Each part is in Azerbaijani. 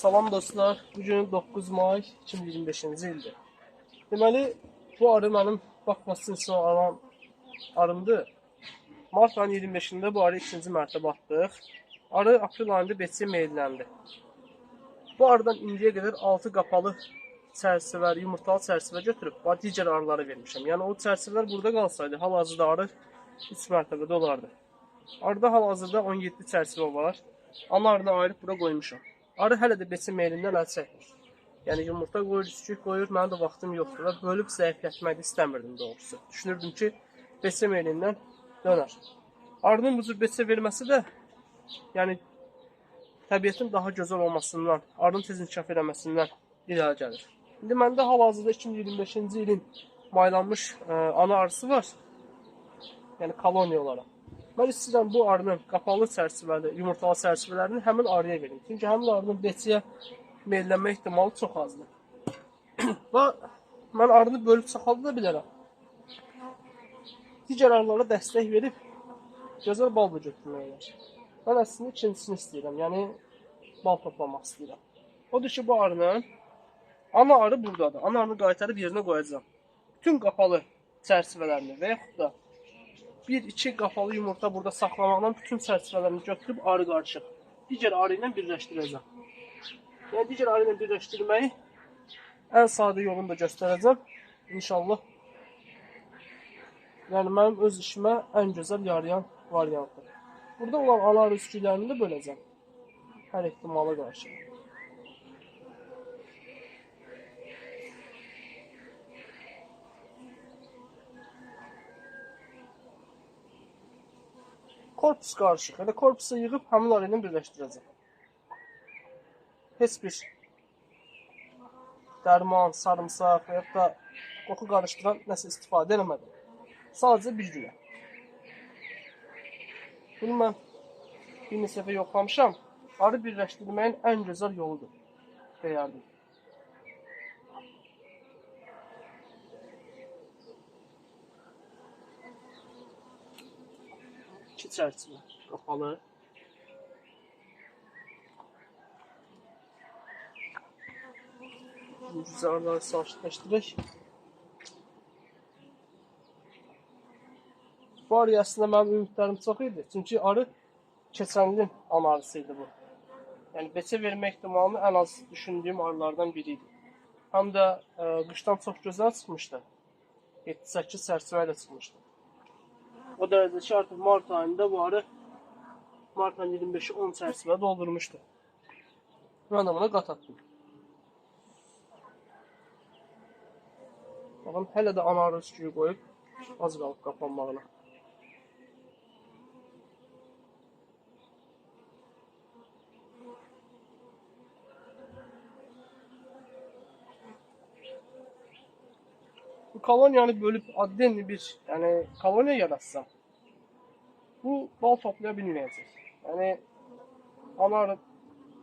Salam dostlar, bugün 9 may 2025-ci ildir. Deməli, bu arı mənim bax vasitəsilə alan arımdır. Mart ayının 25-də bu arı ikinci mərtəbə atdıq. Arı aprel ayında besiyə meyilləndi. Bu arıdan indiyə qədər 6 qapalı çərçivələr, yumurtalı çərçivə götürüb, digər arılara vermişəm. Yəni o çərçivələr burada qalsaydı, hal-hazırda arı 3 mərtəbədə olardı. Arıda hal-hazırda 17 çərçivə var. Ana arını ayırıb bura qoymuşam. Arı hələ də beçə meylindən əl çəkmir. Yəni yumurta qoyur, üskük qoyur, mənim də vaxtım yoxdur və bölüb zəiflətmək də istəmirdim doğrusu. Düşünürdüm ki, beçə meylindən döner. Arının bu cür beçə verməsi də, yəni təbiətin daha gözəl olmasından, arının tez inkişaf eləməsindən irəli gəlir. İndi məndə hal-hazırda 2025-ci ilin maylanmış ana arısı var. Yəni koloniya olaraq. Mən istəyirəm bu arının qapalı çərçivəli, yumurtalı çərçivələrini həmin arıya verim. Çünki həmin arının beçiyə meyllənmə ehtimalı çox azdır. Və mən arını bölüb saxlada bilərəm. Digər arılara dəstək verib gözəl bal da götürmək olar. Mən əslində ikincisini istəyirəm, yəni bal toplamaq istəyirəm. Odur ki, bu arının ana arı buradadır. Ana arını qaytarıb yerinə qoyacağam. Bütün qapalı çərçivələrini və yaxud da 1-2 qapalı yumurta burada saxlamaqla bütün çərçivələrini götürüb arı qarışıq digər arı ilə birləşdirəcəm. Yəni digər arı ilə birləşdirməyi ən sadə yolunu da göstərəcəm. İnşallah. Yəni mənim öz işimə ən gözəl yarayan variantdır. Burada olan ana arı üsküklərini də böləcəm. Hər ehtimala qarşı. Korpus qarışıq. Elə korpusu yığıb həmin arı ilə birləşdirəcəm. Heç bir dərman, sarımsaq və yaxud da qoxu qarışdıran nəsə istifadə eləmədim. Sadəcə bir günə. Bunu mən bir neçə dəfə yoxlamışam. Arı birləşdirməyin ən gözəl yoludur. Deyərdim. İki çərçivə qapalı. Güzarları sakitləşdirək. Bu arıya əslində mənim ümidlərim çox idi. Çünki arı keçən ilin ana arısıydı bu. Yəni beçə vermə ehtimalını ən az düşündüyüm arılardan biri idi. Həm də qışdan çox gözəl çıxmışdı. 7-8 çərçivə ilə çıxmışdı. O dərəcə ki, artıq mart ayında bu arı mart ayının 25-i 10 çərçivə doldurmuşdu. Mən də buna qat atdım. Baxın, hələ də ana arı üsküyü qoyub az qalıb qapanmağına. Bu koloniyanı bölüb addenli bir koloniya yaratsam, bu bal toplaya bilməyəcək. Yəni, ana arı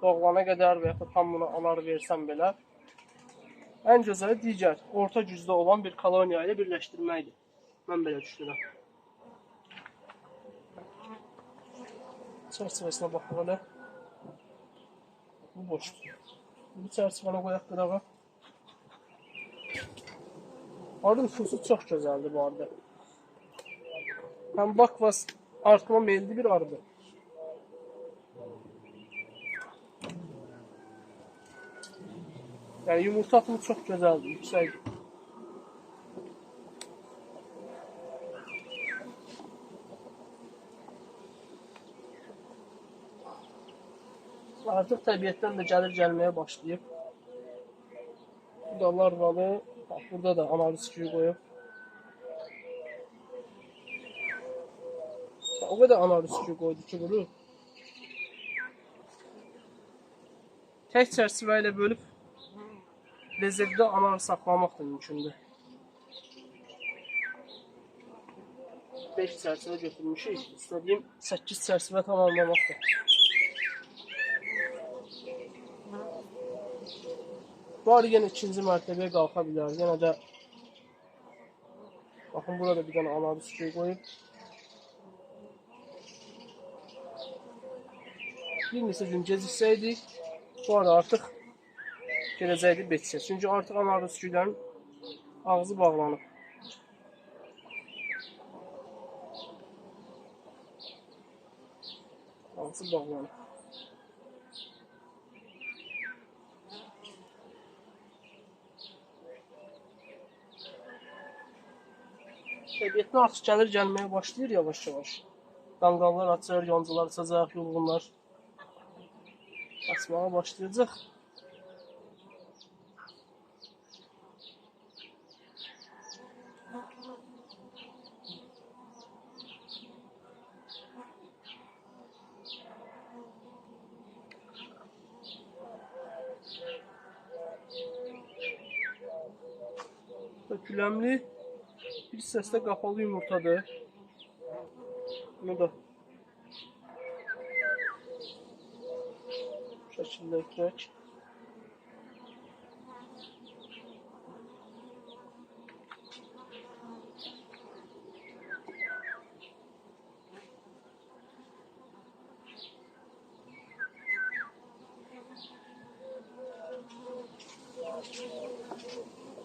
doğulana qədər və yaxud da tam buna ana arı versəm belə, ən gözəli digər, orta gücdə olan bir koloniya ilə birləşdirməkdir. Mən belə düşünürəm. Çərçivəsinə baxaq elə. Bu boşdur. Bu çərçivəni qoyaq qırağa. Arı nüfusu çox gözəldir bu arada. Həm bakvas artma meyilli bir arıdır. Yəni yumurta atımı çox gözəldir, yüksəkdir. Artıq təbiətdən də gəlməyə başlayıb. Bu da larvalı. Burada da ana arı üsküyü qoyub. O qədər ana arı üsküyü qoydu ki, bunu tək çərçivə ilə bölüb rezervdə ana arı saxlamaq da mümkündür. 5 çərçivə götürmüşük. İstədiyim 8 çərçivə tamamlamaqdır. Bu arı yenə ikinci mərtəbəyə qalxa bilər. Yenə də baxın, burada bir dənə ana arı üsküyü qoyub. Bir neçə gün geciksəydik, Bu arada artıq gələcəkdir betçə. Çünki artıq ana arı sürülərin ağzı bağlanıb. Ağzı bağlanıb. Təbiətinə artıq gəlməyə başlayır yavaş-yavaş. Qanqallar açır, yoncalar açacaq, yulğunlar açmağa başlayacaq. Küləmli bir səslə qapalı yumurtadır. Bunu da bu şəkildə etmək.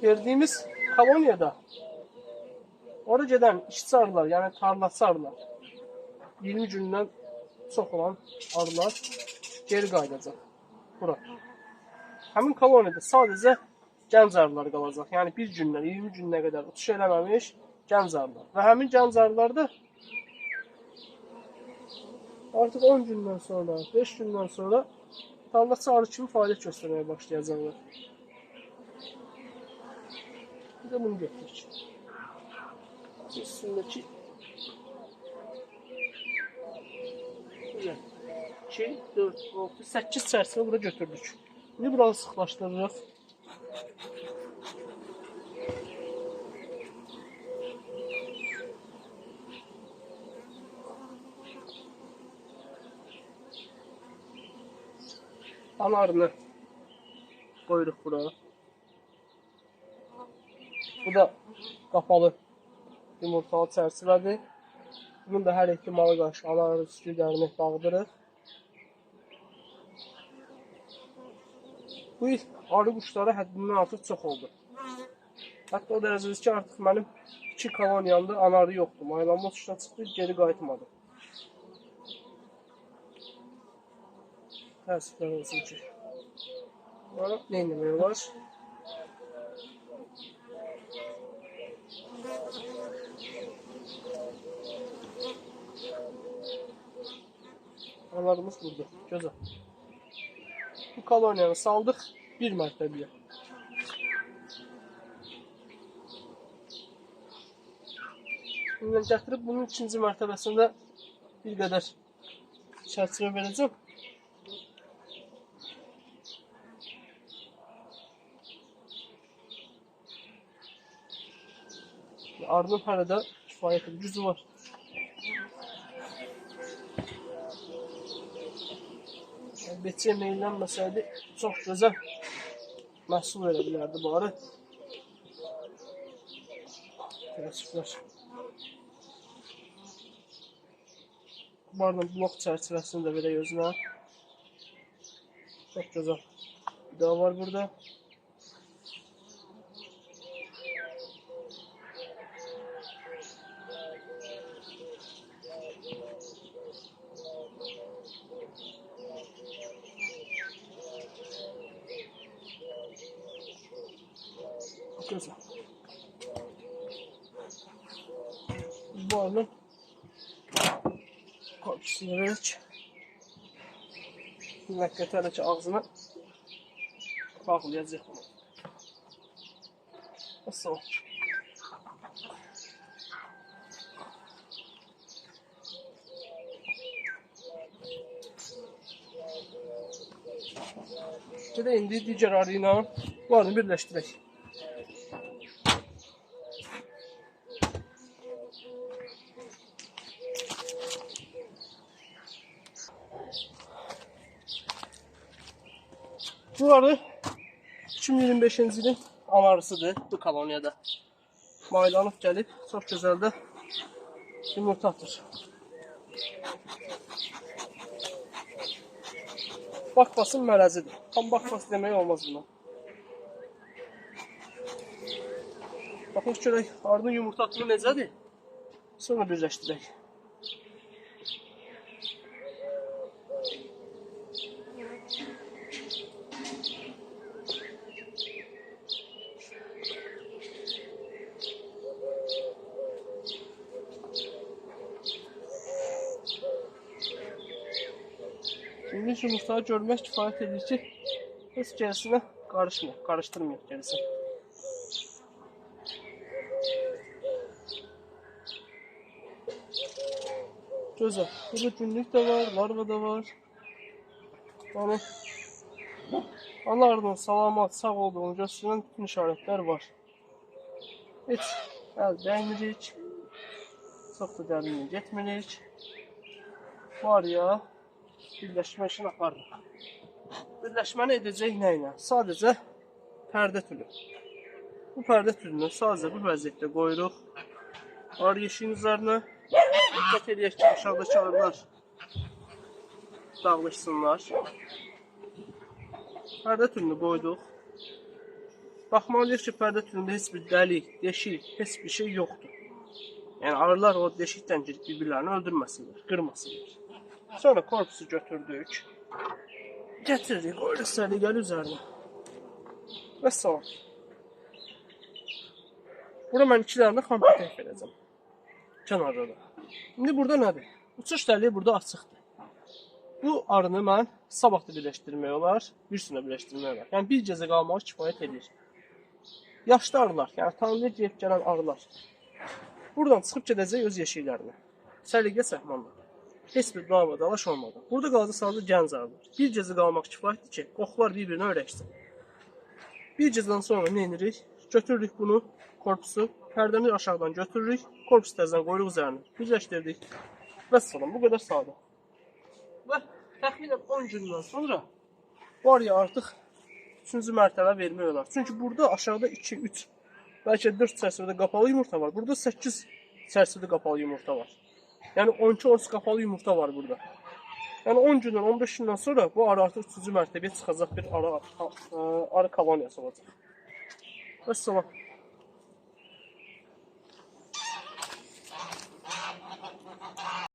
Gördüyümüz koloniyada oraya gedən işçi arılar, yəni tarlaçı arılar, 20 gündən çox olan arılar geri qayıdacaq bura. Həmin koloniyada sadəcə gənc arılar qalacaq. Yəni 1 gündən 20 günə qədər uçuş eləməmiş gənc arılar. Və həmin gənc arılar da artıq 10 gündən sonra, 5 gündən sonra tarlaçı arı kimi fəaliyyət göstərməyə başlayacaqlar. Bir de bunu götürük. Üstündeki 2, 4, 6, 8 çərçivə bura götürdük. İndi buranı sıxlaşdırırıq. Ana arını qoyuruq bura. Bu da qapalı yumurtalı çərçivədir. Bunun da hər ehtimala qarşı ana arı sürülərini dağıdırıq. Bu il arı quşları həddindən artıq çox oldu. Hətta o dərəcədir ki, artıq mənim 2 koloniyamda ana arı yoxdur. Maylanma uçuşuna çıxdı, geri qayıtmadı. Təəssüflər olsun ki. Bana nə etmək var? Analarımız burada. Gözəl. Bu koloniyanı saldıq bir mərtəbəyə. Şimdi gətirib bunun ikinci mərtəbəsində bir qədər çərçivə verəcəm. Arının hələ də kifayət gücü var. Betçiyə meyllənməsəydi çox gözəl məhsul verə bilərdi bu arı. Təəssüflər. Bu arada blok çərçivəsini də verək özünə. Çox gözəl. Bir daha var burada. Gözəl. Bu arının korkusunu verək. Müvəqqəti hələ ki ağzını bağlayacaq bunu. Nasıl o? Gedək indi digər arı ilə bu arını birləşdirək. Bu arı 2025-ci ilin ana arısıdır bu koloniyada. Maylanıb gəlib, çox gözəl də yumurta atır. Bakmasın mələzidir. Tam bakması demək olmaz buna. Baxın görək arının yumurta atımı necədir? Sonra birləşdirək. Şimdi yumurtayı görmək kifayət edir ki, heç gərisinə qarışdırmayaq gərisin. Gözəl. Burada günlük də var, larva da var. Yəni, ana arının salamat, sağ olduğunu göstərən bütün işarətlər var. Heç əl dəymirik, çox da dərinliyə getmirik. Var ya, birləşmə işini aparırıq. Birləşməni edəcək nə ilə? Sadəcə pərdə tülü. Bu pərdə tülünü sadəcə bu vəziyyətdə qoyuruq. Ar yeşiyin üzərinə. Diqqət edək ki, aşağıdakı arılar dağılışsınlar. Pərdə tülünü qoyduq. Baxmalıyıq ki, pərdə tülündə heç bir dəlik, deşik, heç bir şey yoxdur. Yəni arılar o deşikdən girib bir-birlərini öldürməsinlər, qırmasınlar. Sonra korpusu götürdük. Getiririk, qoyuruq səliqəli üzərinə. Və salam. Bura mən ikilərini kompüter verəcəm. Kənarda da. İndi burada nədir? Uçuş dəliyi burada açıqdır. Bu arını mən sabah da birləşdirmək olar, bir sünə birləşdirmək olar. Yəni bir gecə qalmağı kifayət edir. Yaşlı arılar, yəni tanrıya gəlib gələn arılar. Buradan çıxıb gedəcək öz yeşiklərinə. Səliqə səhmanla. Heç bir dava dalaş olmadı. Burada qaldı sadəcə gənc arılar. Bir gecə qalmaq kifayətdir ki, qoxular bir-birinə öyrəşsin. Bir gecədən sonra nə edirik? Götürürük bunu, korpusu, pərdəni aşağıdan götürürük, korpus təzədən qoyuruq üzərinə. Birləşdirdik. Və salam, bu qədər sadə. Və təxminən 10 gündən sonra var ya artıq 3-cü mərtəbə vermək olar. Çünki burada aşağıda 2, 3, bəlkə 4 çərçivədə qapalı yumurta var. Burada 8 çərçivədə qapalı yumurta var. Yəni 12-13 qapalı yumurta var burada. Yəni 10 gündən, 15 gündən sonra bu arı artıq 3-cü mərtəbəyə çıxacaq bir arı koloniyası olacaq. Vəssalam.